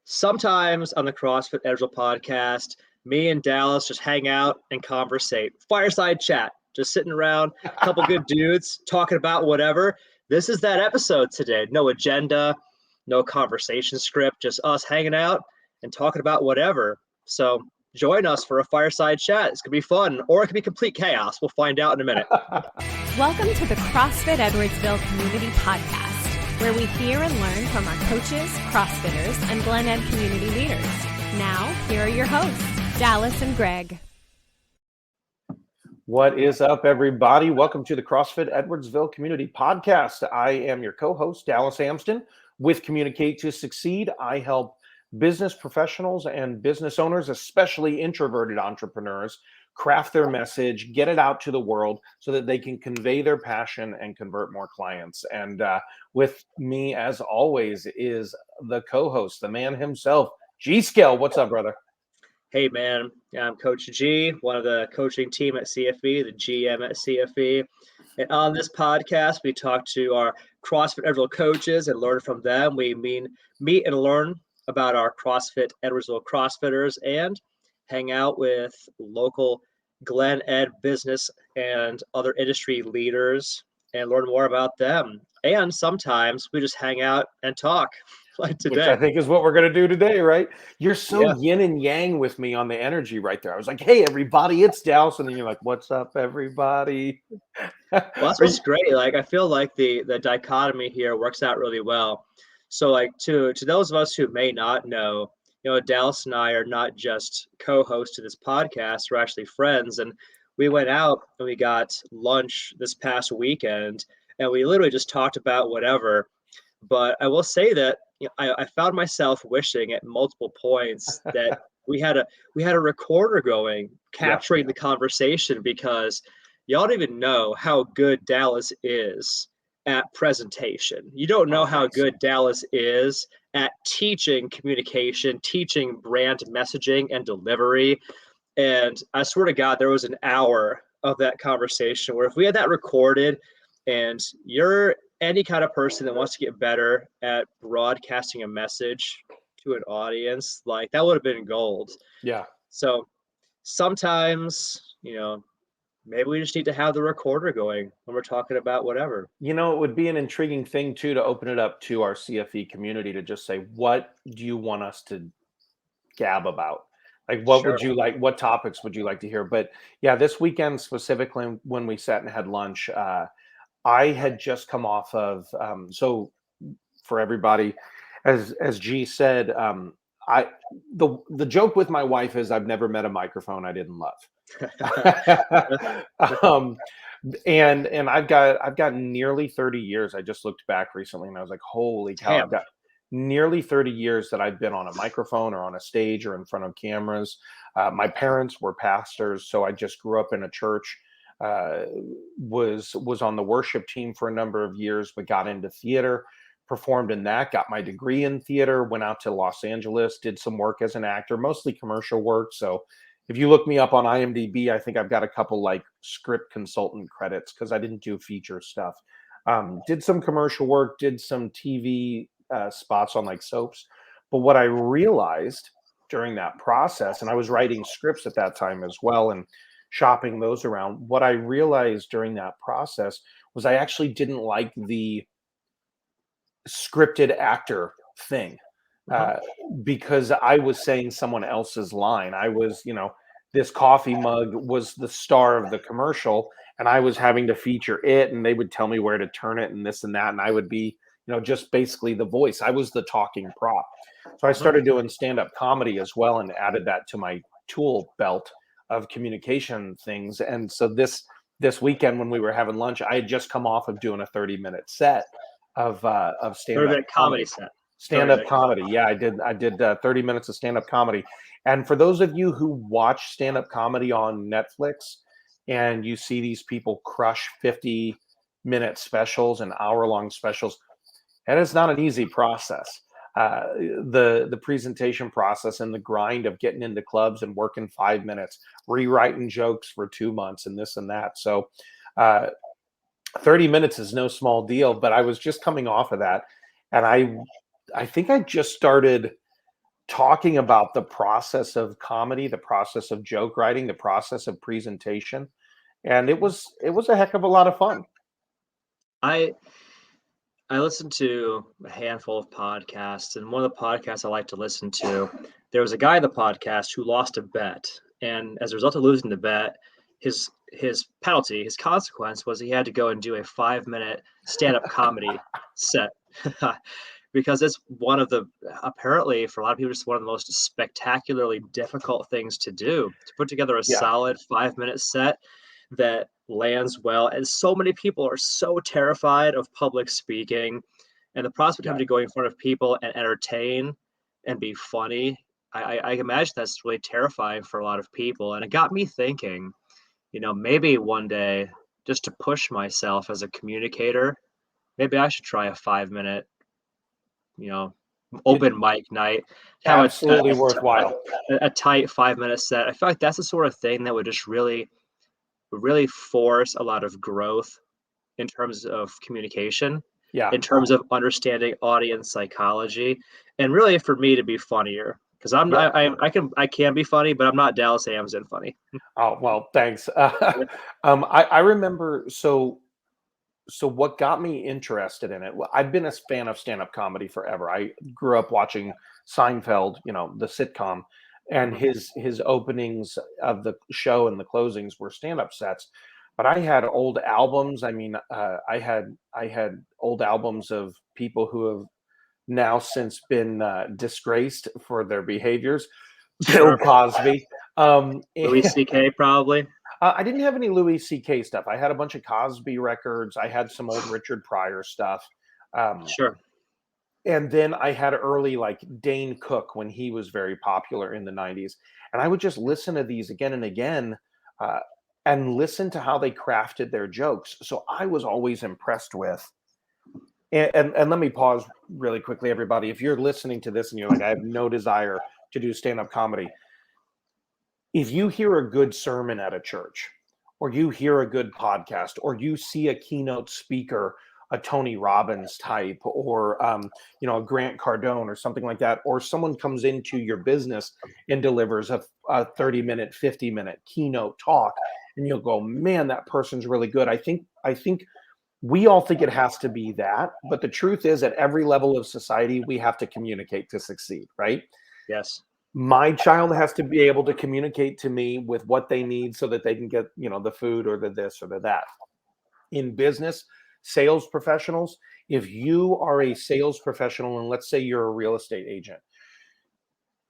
Sometimes on the CrossFit Edgel podcast, me and Dallas just hang out and conversate. Fireside chat, just sitting around, a couple good dudes talking about whatever. This is that episode today. No agenda, no conversation script, just us hanging out and talking about whatever. So join us for a fireside chat. It's going to be fun, or it could be complete chaos. We'll find out in a minute. Welcome to the CrossFit Edwardsville Community Podcast, where we hear and learn from our coaches, CrossFitters, and Glen Ed community leaders. Now, here are your hosts, Dallas and Greg. What is up, everybody? Welcome to the CrossFit Edwardsville Community Podcast. I am your co-host, Dallas Amsden, with Communicate to Succeed. I help business professionals and business owners, especially introverted entrepreneurs, craft their message, get it out to the world so that they can convey their passion and convert more clients. And with me, as always, is the co-host, the man himself, G-Scale. What's up, brother? Hey, man. I'm Coach G, one of the coaching team at CFE, the GM at CFE. And on this podcast, we talk to our CrossFit Edwardsville coaches and learn from them. We meet and learn about our CrossFit Edwardsville CrossFitters and hang out with local Glen Ed business and other industry leaders and learn more about them. And sometimes we just hang out and talk like today. Which I think is what we're going to do today, right? You're so yin and yang with me on the energy right there. I was like, hey, everybody, it's Dallas. And then you're like, what's up, everybody? Well, that's what's great. Like, I feel like the dichotomy here works out really well. So like to those of us who may not know, Dallas and I are not just co-hosts to this podcast, we're actually friends. And we went out and we got lunch this past weekend and we literally just talked about whatever. But I will say that I found myself wishing at multiple points that we had a recorder going, capturing the conversation, because y'all don't even know how good Dallas is at presentation. You don't know how good Dallas is at teaching communication, teaching brand messaging and delivery. And I swear to God, there was an hour of that conversation where if we had that recorded and you're any kind of person that wants to get better at broadcasting a message to an audience, like that would have been gold. Yeah. So sometimes, maybe we just need to have the recorder going when we're talking about whatever. It would be an intriguing thing too, to open it up to our CFE community to just say, what do you want us to gab about? Like, what would you like? What topics would you like to hear? But yeah, this weekend specifically, when we sat and had lunch, I had just come off of, so for everybody, as G said, the joke with my wife is I've never met a microphone I didn't love. And I've got nearly 30 years. I just looked back recently and I was like, holy cow, I've got nearly 30 years that I've been on a microphone or on a stage or in front of cameras. My parents were pastors, so I just grew up in a church. Was on the worship team for a number of years, but got into theater, performed in that, got my degree in theater, went out to Los Angeles, did some work as an actor, mostly commercial work. So if you look me up on IMDb, I think I've got a couple like script consultant credits because I didn't do feature stuff. Did some commercial work, did some TV spots on like soaps. But what I realized during that process, and I was writing scripts at that time as well, and shopping those around, what I realized during that process was I actually didn't like the scripted actor thing because I was saying someone else's line. I was, this coffee mug was the star of the commercial and I was having to feature it and they would tell me where to turn it and this and that. And I would be, just basically the voice. I was the talking prop. So I started doing stand-up comedy as well and added that to my tool belt of communication things. And so this weekend when we were having lunch, I had just come off of doing a 30-minute set of stand-up comedy set. Stand-up comedy. Yeah, I did 30 minutes of stand-up comedy. And for those of you who watch stand-up comedy on Netflix and you see these people crush 50-minute specials and hour-long specials, and it's not an easy process. The presentation process and the grind of getting into clubs and working 5 minutes, rewriting jokes for 2 months and this and that. So 30 minutes is no small deal, but I was just coming off of that. And I think I just started talking about the process of comedy, the process of joke writing, the process of presentation, and it was a heck of a lot of fun. I I listen to a handful of podcasts, and one of the podcasts I like to listen to, there was a guy in the podcast who lost a bet, and as a result of losing the bet, his penalty, his consequence was he had to go and do a 5-minute stand-up comedy set. Because it's one of the apparently for a lot of people it's one of the most spectacularly difficult things to do, to put together a Yeah, solid 5-minute set that lands well. And so many people are so terrified of public speaking, and the prospect of yeah, having to go in front of people and entertain and be funny. I imagine that's really terrifying for a lot of people. And it got me thinking, maybe one day, just to push myself as a communicator, maybe I should try a 5-minute, you know, it's open mic night, have absolutely worthwhile. a tight 5-minute set. I feel like that's the sort of thing that would just really force a lot of growth in terms of communication, Yeah, in terms of understanding audience psychology, and really for me to be funnier. Because yeah. I can be funny, but I'm not Dallas Amsden funny. Oh, well, thanks. I remember, so what got me interested in it, well, I've been a fan of stand-up comedy forever. I grew up watching Seinfeld, the sitcom, and Mhm. his openings of the show and the closings were stand-up sets. But I had old albums. I mean, I had old albums of people who have now since been disgraced for their behaviors. Bill Sure. Cosby. Louis C.K. probably. I didn't have any Louis C.K. stuff. I had a bunch of Cosby records. I had some old Richard Pryor stuff. Um, Sure. and then I had early like Dane Cook when he was very popular in the 90s. And I would just listen to these again and again uh, and listen to how they crafted their jokes. So I was always impressed with. And let me pause really quickly, everybody. If you're listening to this and you're like, I have no desire to do stand up comedy, if you hear a good sermon at a church, or you hear a good podcast, or you see a keynote speaker, a Tony Robbins type, or a Grant Cardone, or something like that, or someone comes into your business and delivers a 30-minute, 50-minute keynote talk, and you'll go, man, that person's really good. I think we all think it has to be that, but the truth is, at every level of society, we have to communicate to succeed, right? Yes. My child has to be able to communicate to me with what they need so that they can get the food or the this or the that. In business, sales professionals, if you are a sales professional and let's say you're a real estate agent,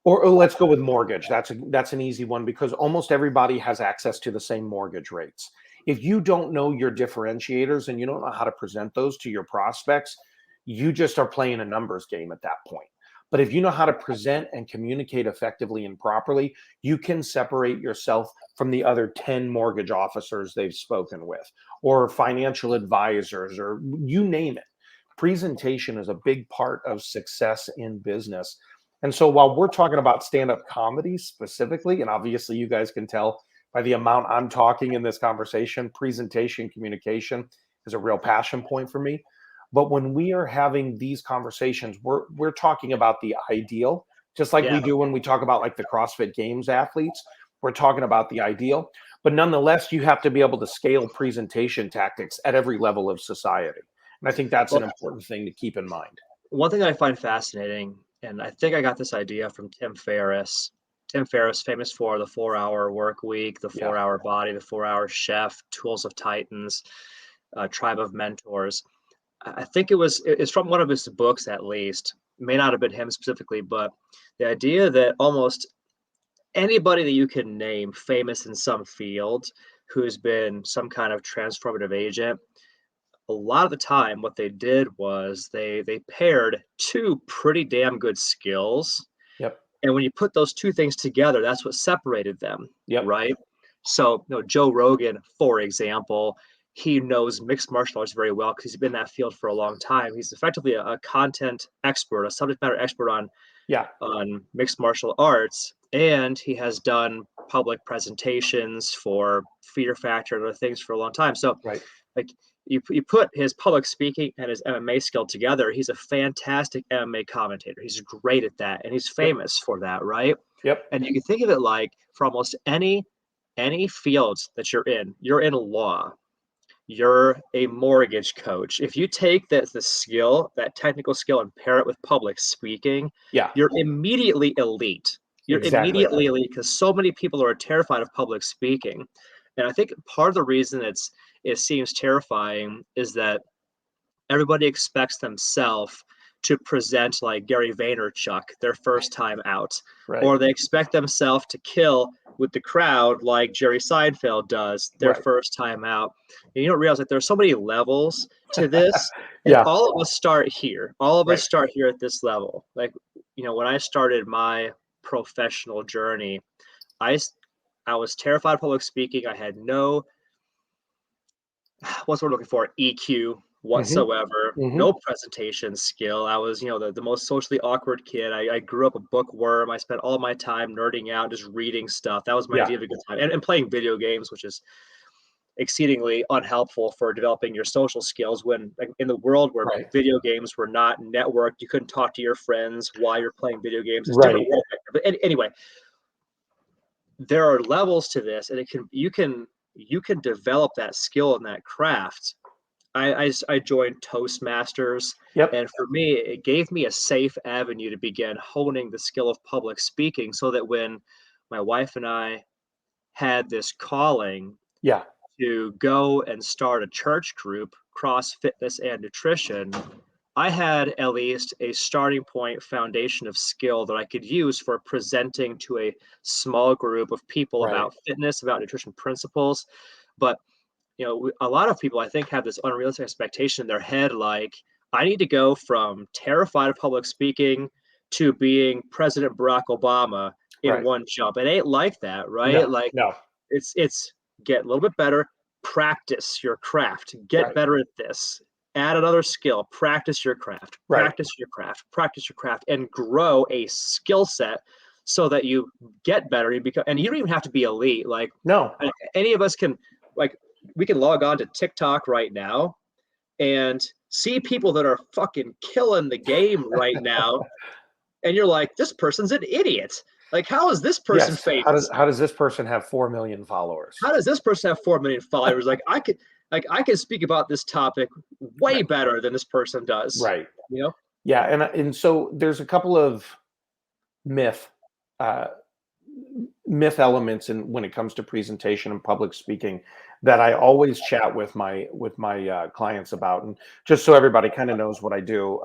or let's go with mortgage, that's an easy one because almost everybody has access to the same mortgage rates. If you don't know your differentiators and you don't know how to present those to your prospects, you just are playing a numbers game at that point. But if you know how to present and communicate effectively and properly, you can separate yourself from the other 10 mortgage officers they've spoken with, or financial advisors, or you name it. Presentation is a big part of success in business. And so while we're talking about stand-up comedy specifically, and obviously you guys can tell by the amount I'm talking in this conversation, presentation, communication is a real passion point for me. But when we are having these conversations, we're talking about the ideal, just like we Yeah. do when we talk about like the CrossFit Games athletes. We're talking about the ideal, but nonetheless, you have to be able to scale presentation tactics at every level of society. And I think that's an Well, important thing to keep in mind. one thing I find fascinating, and I think I got this idea from Tim Ferriss. Tim Ferriss, famous for the 4-Hour Work Week, the Yeah. 4-Hour Body, the 4-Hour Chef, Tools of Titans, Tribe of Mentors. I think it's from one of his books at least. It may not have been him specifically, but the idea that almost anybody that you can name famous in some field who's been some kind of transformative agent, a lot of the time what they did was they paired two pretty damn good skills, Yep. and when you put those two things together, that's what separated them, Yep. right? So, Joe Rogan, for example, he knows mixed martial arts very well because he's been in that field for a long time. He's effectively a content expert, a subject matter expert Yeah. on mixed martial arts, and he has done public presentations for Fear Factor and other things for a long time. So, Right. like, you put his public speaking and his MMA skill together, he's a fantastic MMA commentator. He's great at that, and he's famous for that, right? Yep. And you can think of it like for almost any field that you're in law, you're a mortgage coach. If you take the skill, that technical skill, and pair it with public speaking, you're immediately elite. You're immediately elite because so many people are terrified of public speaking. And I think part of the reason it seems terrifying is that everybody expects themselves to present like Gary Vaynerchuk their first time out, or they expect themselves to kill with the crowd like Jerry Seinfeld does their first time out. And you don't realize that there's so many levels to this. And all of us start here. All of us start here at this level. Like, when I started my professional journey, I was terrified of public speaking. I had no, what's what we're looking for, EQ whatsoever, no presentation skill. I was, the most socially awkward kid. I grew up a bookworm. I spent all my time nerding out, just reading stuff. That was my idea of a good time. And playing video games, which is exceedingly unhelpful for developing your social skills when in the world where video games were not networked, you couldn't talk to your friends while you're playing video games. It's different world. But anyway, there are levels to this, and you can develop that skill and that craft. I joined Toastmasters, and for me, it gave me a safe avenue to begin honing the skill of public speaking, so that when my wife and I had this calling to go and start a church group, Cross Fitness and Nutrition, I had at least a starting point foundation of skill that I could use for presenting to a small group of people about fitness, about nutrition principles. But, a lot of people, I think, have this unrealistic expectation in their head, like, I need to go from terrified of public speaking to being President Barack Obama in one jump. It ain't like that, right? No. It's get a little bit better, practice your craft, get better at this. Add another skill, practice your craft, practice your craft, and grow a skill set so that you get better. And you don't even have to be elite. Like, no, any of us can, we can log on to TikTok right now and see people that are fucking killing the game right now. And you're like, this person's an idiot. Like, how is this person famous? How does this person have 4 million followers? How does this person have 4 million followers? I can speak about this topic way better than this person does. Right. Yeah. And so there's a couple of myth elements when it comes to presentation and public speaking that I always chat with my clients about. And just so everybody kind of knows what I do,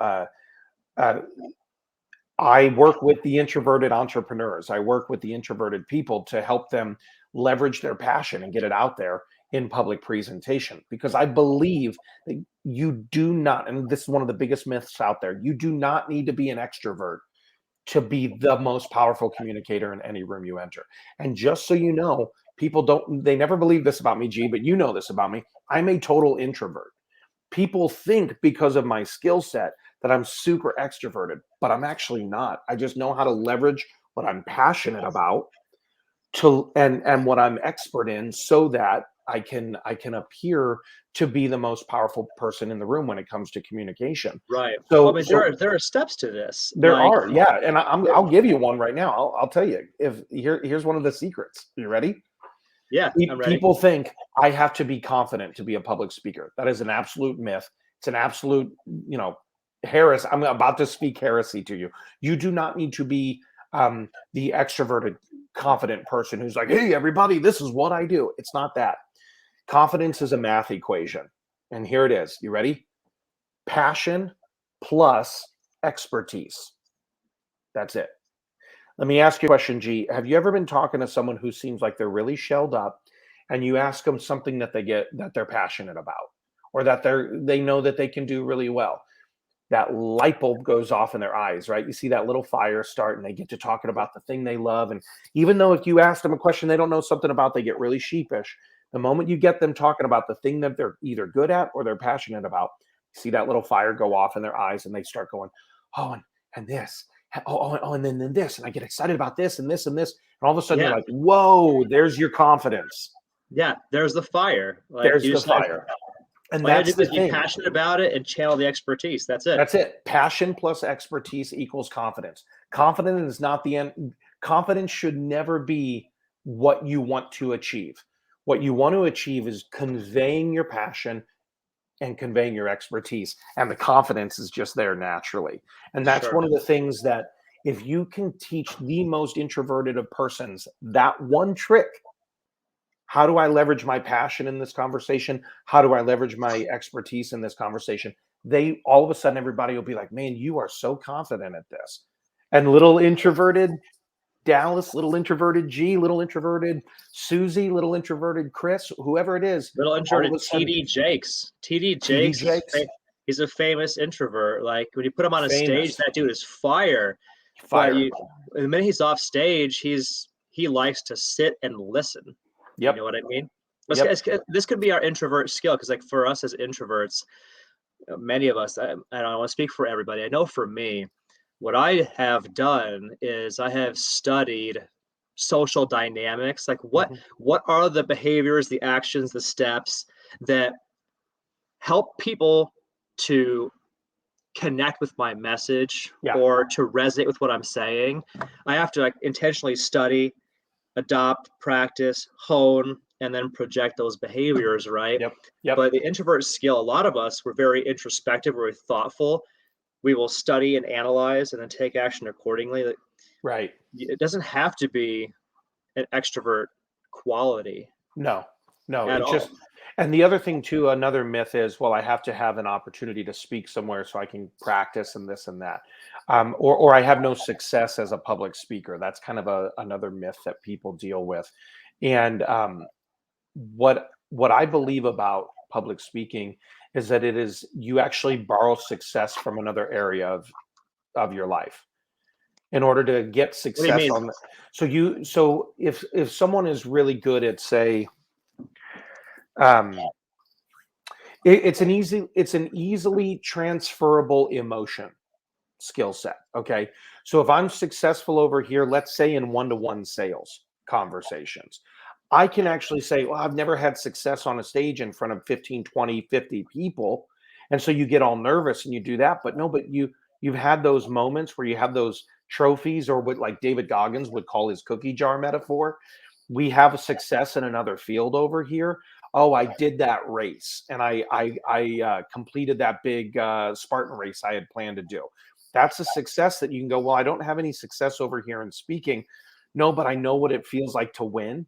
I work with the introverted entrepreneurs. I work with the introverted people to help them leverage their passion and get it out there in public presentation, because I believe that you do not, and this is one of the biggest myths out there, you do not need to be an extrovert to be the most powerful communicator in any room you enter. And just so you know, they never believe this about me, G, but you know this about me. I'm a total introvert. People think because of my skill set that I'm super extroverted, but I'm actually not. I just know how to leverage what I'm passionate about and what I'm expert in, so that I can appear to be the most powerful person in the room when it comes to communication. Right. So, there are steps to this. There are, yeah. And I'll give you one right now. I'll tell you. Here's one of the secrets. You ready? Yeah, I'm ready. People think I have to be confident to be a public speaker. That is an absolute myth. It's an absolute, heresy. I'm about to speak heresy to you. You do not need to be the extroverted, confident person who's like, hey, everybody, this is what I do. It's not that. Confidence is a math equation. And here it is. You ready? Passion plus expertise. That's it. Let me ask you a question, G. Have you ever been talking to someone who seems like they're really shelled up, and you ask them something that they're passionate about, or that they know that they can do really well? That light bulb goes off in their eyes, right? You see that little fire start, and they get to talking about the thing they love. And even though if you ask them a question they don't know something about, they get really sheepish. The moment you get them talking about the thing that they're either good at or they're passionate about, you see that little fire go off in their eyes, and they start going, oh, and this. Oh, and then this, and I get excited about this and this and this, and all of a sudden you're like, whoa, there's your confidence. Yeah, there's the fire. There's the fire. And All you gotta that's do the is be thing. passionate about it and channel the expertise. That's it. That's it. Passion plus expertise equals confidence. Confidence is not the end. Confidence should never be what you want to achieve. What you want to achieve is conveying your passion and conveying your expertise. And the confidence is just there naturally. And that's Sure. one of the things that if you can teach the most introverted of persons that one trick, how do I leverage my passion in this conversation? How do I leverage my expertise in this conversation? They all of a sudden, everybody will be like, man, you are so confident at this. And little introverted Dallas, little introverted G, little introverted Susie, little introverted Chris, whoever it is, Little all of introverted a sudden, TD Jakes. TD TD Jakes is Jakes, he's a famous introvert. Like when you put him on a stage, famous, that dude is fire. But fire. the minute he's off stage, he likes to sit and listen. You know Yep. what I mean? Yep. This could be our introvert skill because, like, for us as introverts, many of us, I don't want to speak for everybody. I know for me, what I have done is I have studied social dynamics. Like, Mhm. what are the behaviors, the actions, the steps that help people to connect with my message Yeah. or to resonate with what I'm saying. I have to, like, intentionally study, adopt, practice, hone, and then project those behaviors, right? Yep. Yep. But the introvert skill, a lot of us, we're very introspective, we're thoughtful. We will study and analyze and then take action accordingly. Like, Right. it doesn't have to be an extrovert quality No, no, at it's just, all. and the other thing too, another myth is, well, I have to have an opportunity to speak somewhere so I can practice and this and that. Or I have no success as a public speaker. That's kind of another myth that people deal with. And what I believe about public speaking is that it is you actually borrow success from another area of your life in order to get What do you success mean? on the, so if someone is really good at, say, um it's an easily transferable emotion skill set. Okay, so if I'm successful over here, let's say in one-to-one sales conversations, I can actually say, well, I've never had success on a stage in front of 15, 20, 50 people. And so you get all nervous and you do that, but no, but you've had those moments where you have those trophies, or what, like David Goggins would call his cookie jar metaphor. We have a success in another field over here. Oh, I did that race, and I completed that big Spartan race I had planned to do. That's a success that you can go, well, I don't have any success over here in speaking. No, but I know what it feels like to win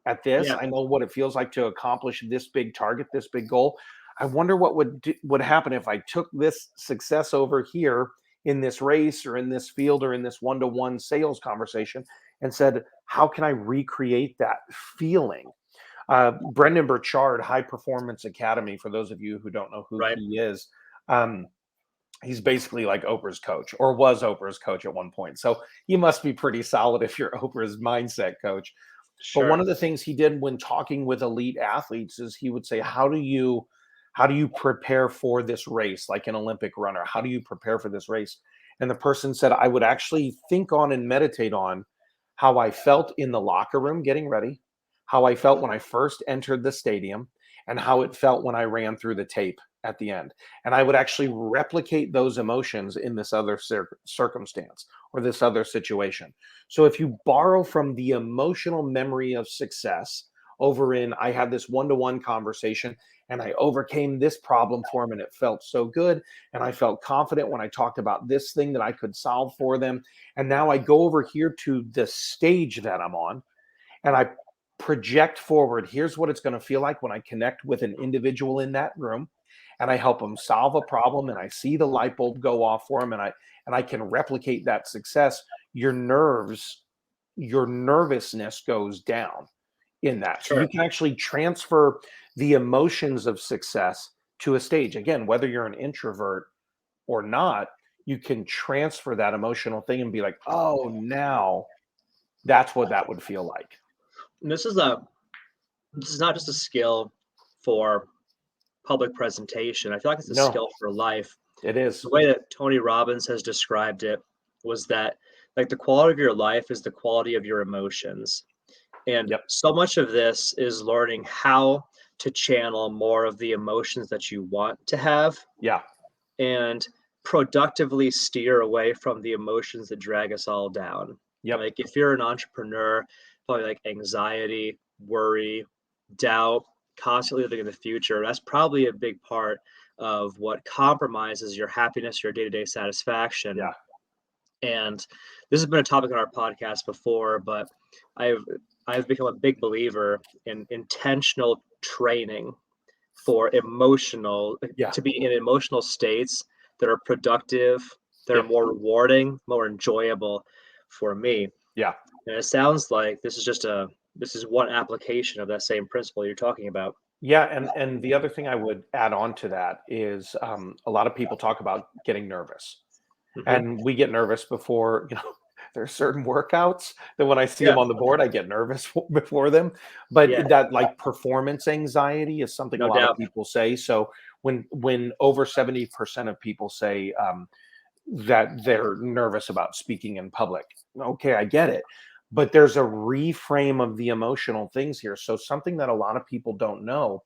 at this. Yeah. I know what it feels like to accomplish this big target, this big goal. I wonder what would happen if I took this success over here in this race or in this field or in this one-to-one sales conversation and said, how can I recreate that feeling? Brendan Burchard, High Performance Academy, for those of you who don't know who Right. he is, he's basically like Oprah's coach, or was Oprah's coach at one point. So he must be pretty solid if you're Oprah's mindset coach. But one Sure. of the things he did when talking with elite athletes is he would say, how do you prepare for this race, like an Olympic runner? How do you prepare for this race? And the person said, I would actually think on and meditate on how I felt in the locker room getting ready, how I felt when I first entered the stadium, and how it felt when I ran through the tape at the end. And I would actually replicate those emotions in this other circumstance or this other situation. So if you borrow from the emotional memory of success over in, I had this one-to-one conversation and I overcame this problem for them and it felt so good. And I felt confident when I talked about this thing that I could solve for them. And now I go over here to the stage that I'm on and I project forward. Here's what it's going to feel like when I connect with an individual in that room and I help them solve a problem and I see the light bulb go off for them and I can replicate that success. Your nervousness goes down in that. So you Sure. can actually transfer the emotions of success to a stage. Again, whether you're an introvert or not, you can transfer that emotional thing and be like, oh, now that's what that would feel like. And this is not just a skill for public presentation. I feel like it's a No, skill for life. it is. The way that Tony Robbins has described it was that, like, the quality of your life is the quality of your emotions. And Yep. so much of this is learning how to channel more of the emotions that you want to have. Yeah. And productively steer away from the emotions that drag us all down. Yep. Like if you're an entrepreneur, probably like anxiety, worry, doubt, constantly living in the future, that's probably a big part of what compromises your happiness, your day-to-day satisfaction. Yeah. And this has been a topic on our podcast before, but I've become a big believer in intentional training for to be in emotional states that are productive, that are more rewarding, more enjoyable for me. Yeah. And it sounds like this is one application of that same principle you're talking about. Yeah, and the other thing I would add on to that is a lot of people talk about getting nervous, and we get nervous before, there are certain workouts that when I see them on the board, I get nervous before them. But that like performance anxiety is something a lot of people say. So when over 70% of people say that they're nervous about speaking in public, okay, I get it. But there's a reframe of the emotional things here. So something that a lot of people don't know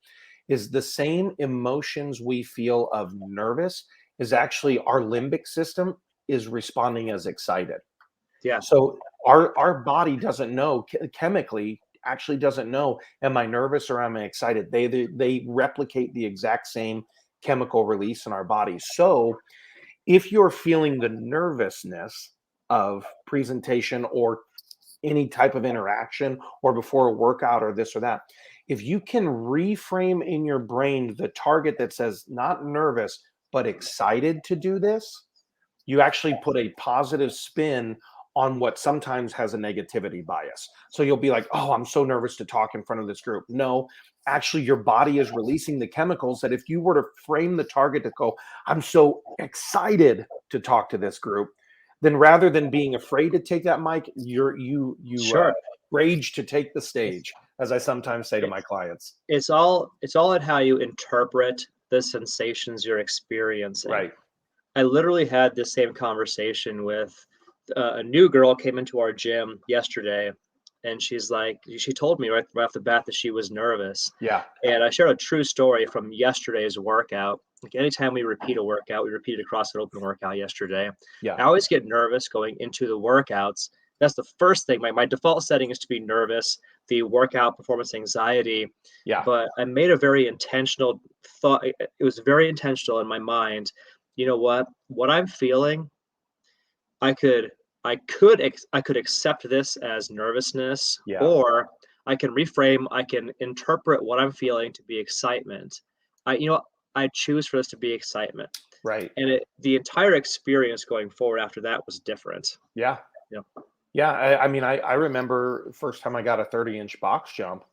is the same emotions we feel of nervous is actually our limbic system is responding as excited. Yeah. So our body doesn't know chemically, actually doesn't know, am I nervous or am I excited? They replicate the exact same chemical release in our bodies. So if you're feeling the nervousness of presentation or any type of interaction or before a workout or this or that, if you can reframe in your brain the target that says not nervous but excited to do this, you actually put a positive spin on what sometimes has a negativity bias. So you'll be like, oh, I'm so nervous to talk in front of this group. No, actually your body is releasing the chemicals that if you were to frame the target to go, I'm so excited to talk to this group, then rather than being afraid to take that mic, you rage to take the stage, as I sometimes say to my clients. It's all in how you interpret the sensations you're experiencing. Right. I literally had this same conversation with a new girl came into our gym yesterday, and she told me right off the bat that she was nervous. Yeah. And I shared a true story from yesterday's workout. Like anytime we repeat a workout, we repeated a CrossFit Open workout yesterday. Yeah. I always get nervous going into the workouts. That's the first thing. My default setting is to be nervous, the workout performance anxiety. Yeah. But I made a very intentional thought. It was very intentional in my mind. You know what I'm feeling, I could accept this as nervousness, or I can reframe, I can interpret what I'm feeling to be excitement. I choose for this to be excitement. Right. And the entire experience going forward after that was different. Yeah. Yeah. Yeah. I mean, I remember first time I got a 30-inch box jump,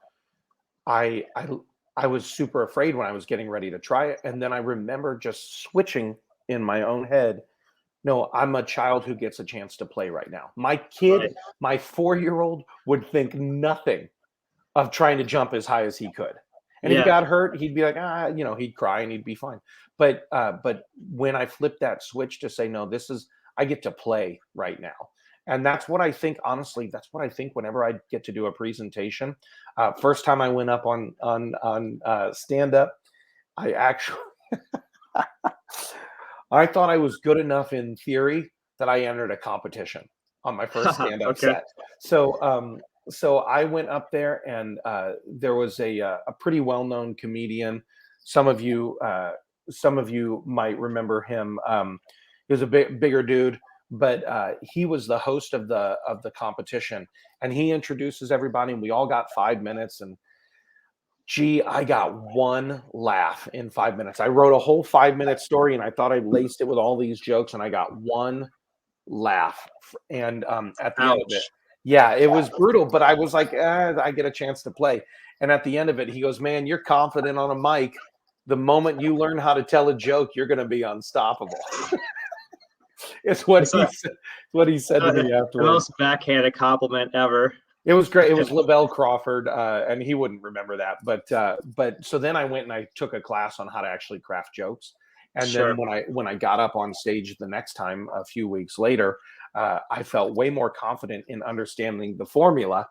I was super afraid when I was getting ready to try it. And then I remember just switching in my own head. No, I'm a child who gets a chance to play right now. My kid, my 4-year-old would think nothing of trying to jump as high as he could. And if he got hurt, he'd be like, he'd cry and he'd be fine. But when I flipped that switch to say, no, I get to play right now. And that's what I think, honestly, that's what I think whenever I get to do a presentation. First time I went up on stand-up, I actually, I thought I was good enough in theory that I entered a competition on my first stand-up set. So I went up there, and there was a pretty well-known comedian. Some of you might remember him. He was a bigger dude, but he was the host of the competition, and he introduces everybody, and we all got 5 minutes. And I got one laugh in 5 minutes. I wrote a whole 5-minute story, and I thought I laced it with all these jokes, and I got one laugh. And at the end of it, it was brutal, but I was like, I get a chance to play. And at the end of it, he goes, man, you're confident on a mic. The moment you learn how to tell a joke, you're going to be unstoppable. It's what he said to me afterwards. The most backhanded compliment ever. It was great. It was Lavelle Crawford, and he wouldn't remember that. But so then I went and I took a class on how to actually craft jokes. And then when I got up on stage the next time, a few weeks later, I felt way more confident in understanding the formula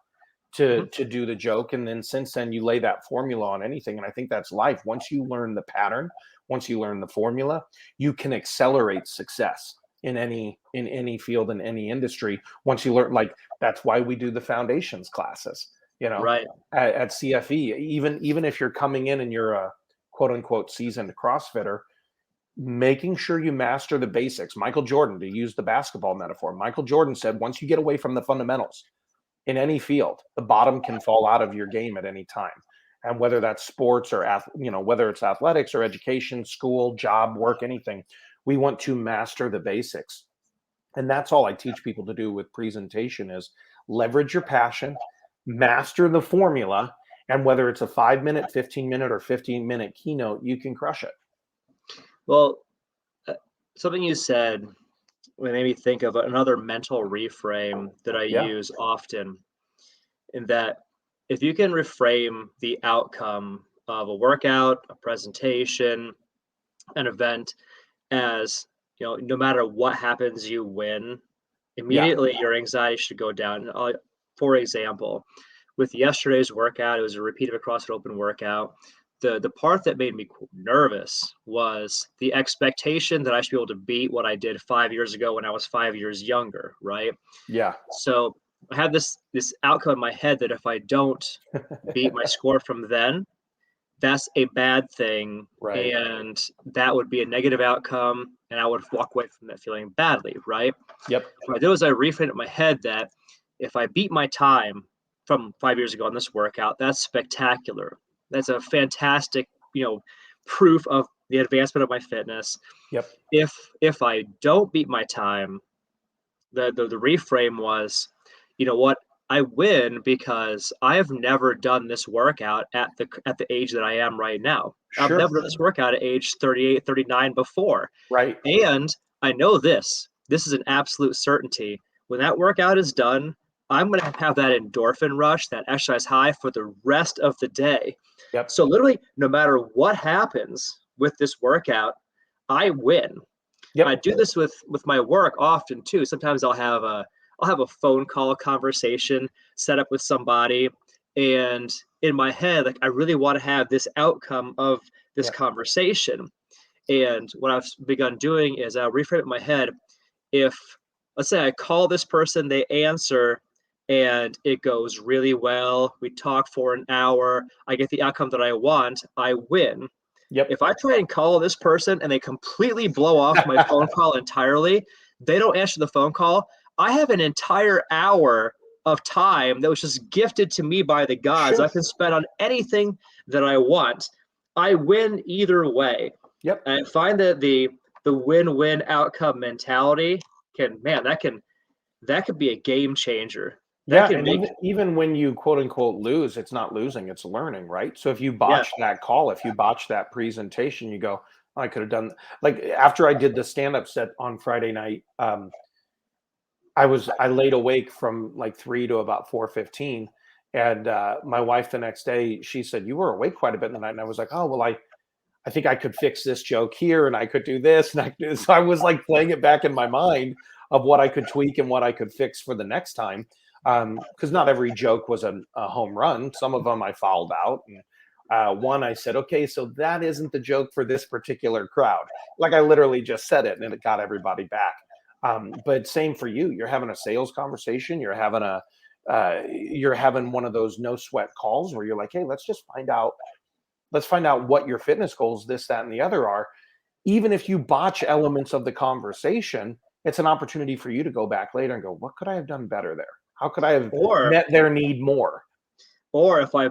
to do the joke. And then since then you lay that formula on anything. And I think that's life. Once you learn the pattern, once you learn the formula, you can accelerate success in any field, in any industry. Once you learn, like, that's why we do the foundations classes, Right. at CFE. Even if you're coming in and you're a quote unquote seasoned CrossFitter, making sure you master the basics. Michael Jordan, to use the basketball metaphor, Michael Jordan said, once you get away from the fundamentals in any field, the bottom can fall out of your game at any time. And whether that's sports or, whether it's athletics or education, school, job, work, anything, we want to master the basics. And that's all I teach people to do with presentation is leverage your passion, master the formula, and whether it's a 5-minute, 15-minute, or 15-minute keynote, you can crush it. Well, something you said made me think of another mental reframe that I use often, in that if you can reframe the outcome of a workout, a presentation, an event as, no matter what happens, you win, immediately your anxiety should go down. For example, with yesterday's workout, it was a repeat of a CrossFit Open workout. The part that made me nervous was the expectation that I should be able to beat what I did 5 years ago when I was 5 years younger, right? Yeah. So I had this outcome in my head that if I don't beat my score from then, that's a bad thing. Right. And that would be a negative outcome, and I would walk away from that feeling badly, right? Yep. What I did was I reframed it in my head that if I beat my time from 5 years ago on this workout, that's spectacular. That's a fantastic, proof of the advancement of my fitness. Yep. If I don't beat my time, the reframe was, you know what, I win because I have never done this workout at the age that I am right now. Sure. I've never done this workout at age 38, 39 before. Right. And I know this is an absolute certainty. When that workout is done, I'm going to have that endorphin rush, that exercise high for the rest of the day. Yep. So literally, no matter what happens with this workout, I win. Yep. I do this with my work often too. Sometimes I'll have a phone call conversation set up with somebody, and in my head, like, I really want to have this outcome of this conversation. And what I've begun doing is I'll reframe it in my head. If, let's say, I call this person, they answer, and it goes really well. We talk for an hour. I get the outcome that I want. I win. Yep. If I try and call this person and they completely blow off my phone call entirely, they don't answer the phone call, I have an entire hour of time that was just gifted to me by the gods. Sure. I can spend on anything that I want. I win either way. Yep. And I find that the win-win outcome mentality that could be a game changer. Even when you quote unquote lose, it's not losing, it's learning, right? So if you botch that call, if you botch that presentation, you go, I could have done, like, after I did the stand-up set on Friday night, I laid awake from like 3 to about 4:15, and my wife the next day, she said, you were awake quite a bit in the night. And I was like, oh, well, I think I could fix this joke here, and I could do this, and I could do this. So I was like playing it back in my mind of what I could tweak and what I could fix for the next time. Because not every joke was a home run. Some of them I fouled out. And one I said, okay, so that isn't the joke for this particular crowd. Like, I literally just said it, and it got everybody back. But same for you. You're having a sales conversation. You're having one of those no sweat calls where you're like, hey, let's find out what your fitness goals, this, that, and the other are. Even if you botch elements of the conversation, it's an opportunity for you to go back later and go, what could I have done better there? How could I have met their need more? Or if I,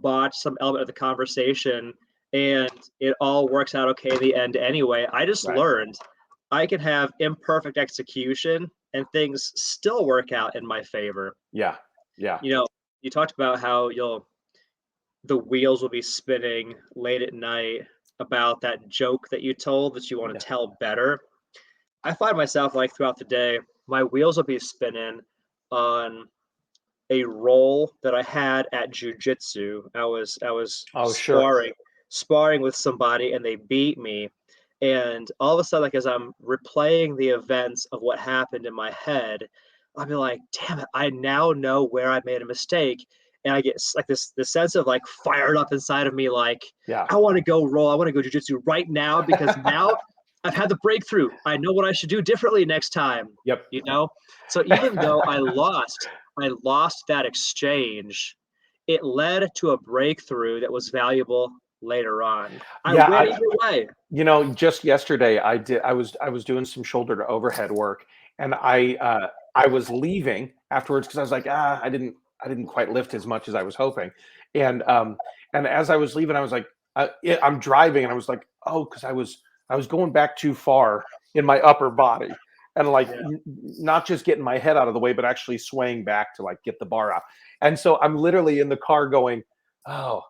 botch some element of the conversation and it all works out okay in the end anyway, I just learned I can have imperfect execution and things still work out in my favor. Yeah. Yeah. You talked about how the wheels will be spinning late at night about that joke that you told that you want to tell better. I find myself, like, throughout the day, my wheels will be spinning on a role that I had at jiu-jitsu. I was sparring with somebody, and they beat me. And all of a sudden, like, as I'm replaying the events of what happened in my head, I'll be like, damn it, I now know where I made a mistake. and I get like this sense of like fired up inside of me, like Yeah. I want to go roll. I want to go jujitsu right now because now I've had the breakthrough. I know what I should do differently next time. Yep. You know, so even though I lost that exchange, it led to a breakthrough that was valuable later on. I win either way. You know, just yesterday I was doing some shoulder to overhead work, and I was leaving afterwards because I was like, I didn't quite lift as much as I was hoping. And as I was leaving, I was like, I'm driving, and I was like, oh, because I was going back too far in my upper body, and like not just getting my head out of the way, but actually swaying back to like get the bar out. And so I'm literally in the car going, oh,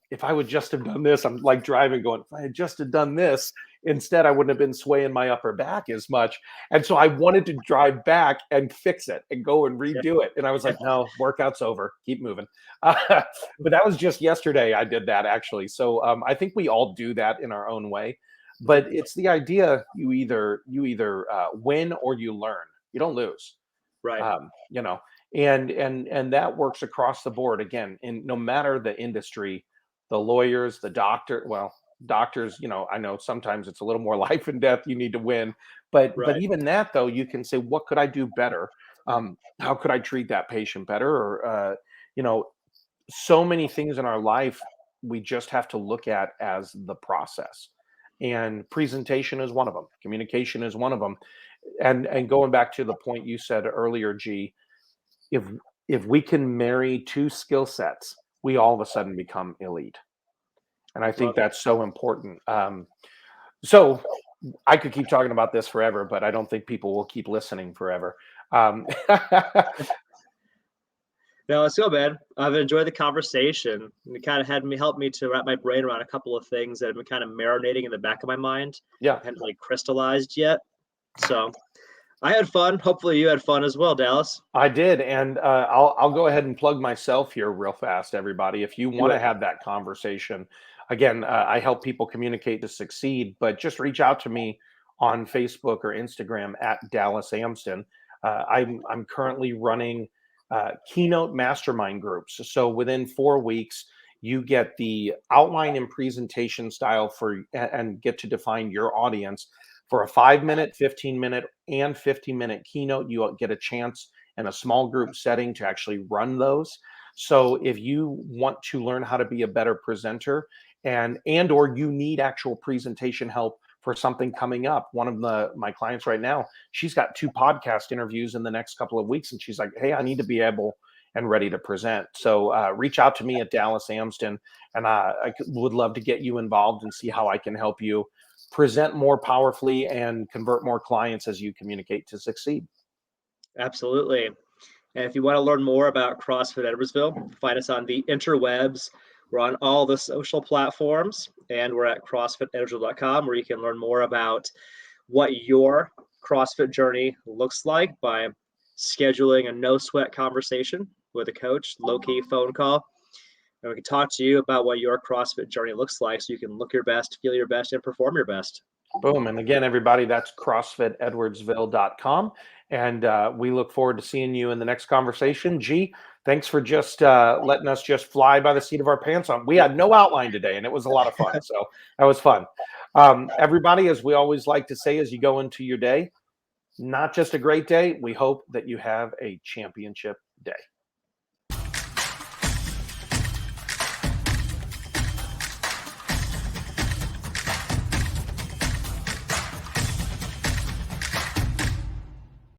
if I would just have done this, I'm like driving going, if I had just have done this, instead I wouldn't have been swaying my upper back as much. And so I wanted to drive back and fix it and go and redo it. And I was like, no, workout's over. Keep moving. But that was just yesterday I did that actually. So I think we all do that in our own way. But it's the idea you either win or you learn. You don't lose. Right. You know, and that works across the board again, in no matter the industry, the lawyers, the doctors, you know, I know sometimes it's a little more life and death, you need to win, but even that though, you can say, what could I do better? How could I treat that patient better? Or you know, so many things in our life we just have to look at as the process, and presentation is one of them, communication is one of them. And going back to the point you said earlier, G, if we can marry two skill sets, we all of a sudden become elite. And I think that's so important. So I could keep talking about this forever, but I don't think people will keep listening forever. No, it's so bad. I've enjoyed the conversation. It kind of helped me to wrap my brain around a couple of things that have been kind of marinating in the back of my mind. Yeah. Hadn't like crystallized yet. So I had fun. Hopefully you had fun as well, Dallas. I did. And I'll go ahead and plug myself here real fast, everybody. If you want to have that conversation, again, I help people communicate to succeed, but just reach out to me on Facebook or Instagram at Dallas Amston. I'm currently running keynote mastermind groups. So within 4 weeks, you get the outline and presentation style and get to define your audience. For a 5-minute, 15-minute, and 50-minute keynote, you get a chance in a small group setting to actually run those. So if you want to learn how to be a better presenter and or you need actual presentation help for something coming up, one of my clients right now, she's got 2 podcast interviews in the next couple of weeks, and she's like, hey, I need to be able and ready to present. So reach out to me at Dallas Amston, and I would love to get you involved and see how I can help you present more powerfully and convert more clients as you communicate to succeed. Absolutely. And if you want to learn more about CrossFit Edwardsville, find us on the interwebs. We're on all the social platforms, and we're at CrossFitEdwardsville.com, where you can learn more about what your CrossFit journey looks like by scheduling a no sweat conversation with a coach, low-key phone call. And we can talk to you about what your CrossFit journey looks like so you can look your best, feel your best, and perform your best. Boom. And again, everybody, that's CrossFitEdwardsville.com. And we look forward to seeing you in the next conversation. G, thanks for just letting us just fly by the seat of our pants on. We had no outline today, and it was a lot of fun. So that was fun. Everybody, as we always like to say, as you go into your day, not just a great day, we hope that you have a championship day.